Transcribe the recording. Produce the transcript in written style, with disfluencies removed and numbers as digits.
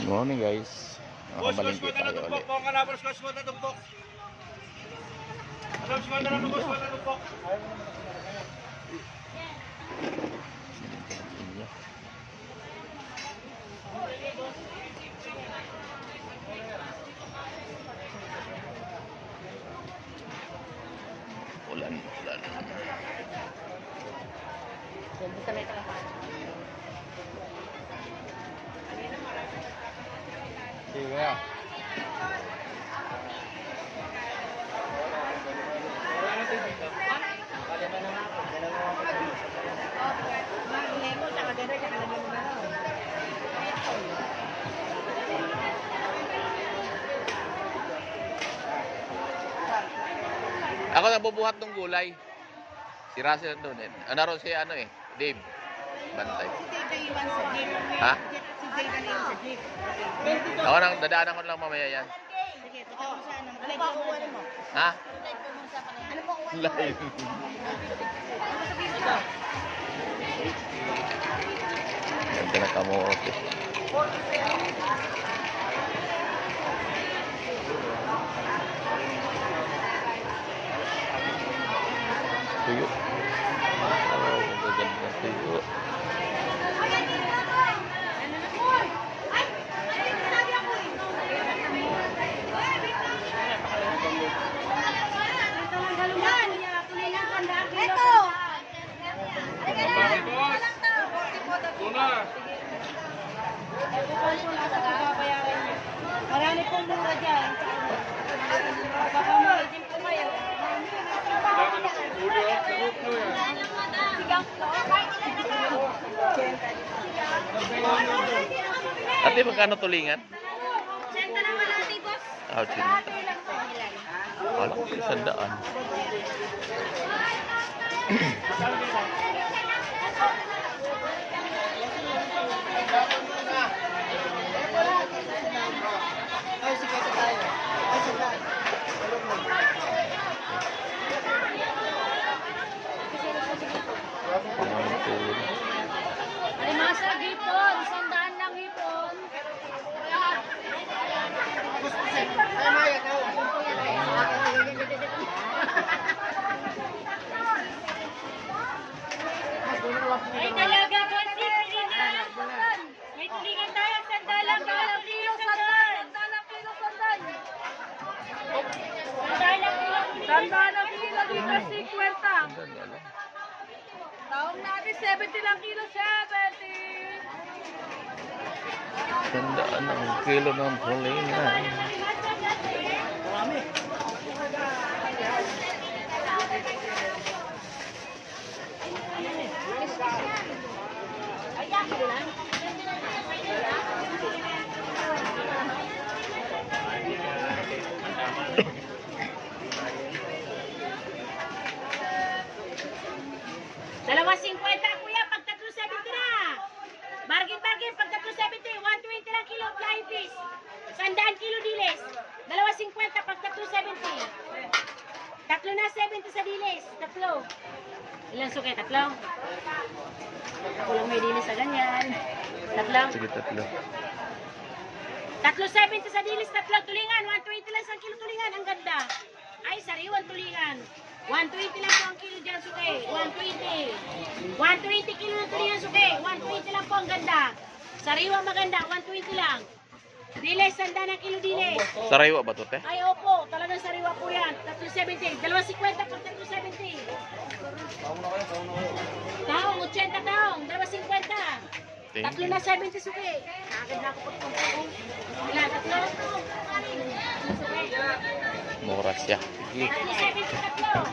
Morning guys. Nakabalingkit tayo ulit. Ulan. Iya. Ako nabubuhat ng gulay. Si Russell doon eh. Ano si ano eh? Dave. Bantay. Ha? Ako nang dadaanan ko lang mamaya yan. Ha? Live. Ganda na kamote. Tuyo. Oh, ganda na tuyo. Marami pong mura dyan. Baka ma-aging po kayo. Ate, magkano tulingan? 80 lang malati, boss. Ah, 80. Alam ko, 100. Ay, masa hipon. 100 lang hipon. Ay, talaga po si tulingan. May tulingan tayo. 100 lang. 100 kilo, 100. 100 lang kilo dito, 50. Taong natin, 70 lang kilo, 70. 100 ang kilo ng tulingan. Dalawa 50 kuya, pag 370 na. Bargain, pag 370, 120 lang kilo flying fish. 100 kilo dilis. Dalawa 50 pag 370. Tatlo na 70 sa dilis. Tatlo. Ilan suki? Tatlo. Ako lang may dilis sa ganyan. Tatlo. Sige, tatlo. Tatlo 70 sa dilis, tatlo tulingan. 120 lang sa kilo tulingan. Ang ganda. Ay, sariwan tulingan. 120 lang po ang kilo dyan, suke. 120. 120 kilo na tulingan, suke. 120 lang po ang ganda. Sariwa maganda, 120 lang. Diles, 100 ng kilo diles. Sariwa ba ito, te? Ay, opo. Talagang sariwa po yan. 370. 250 pag 370. Taong, 80 taong. 250. Tatlo na 70, suke. Nakakid na ako po. Ilan, tatlo? Suke. Mura siya. Sige. 70 tatlo.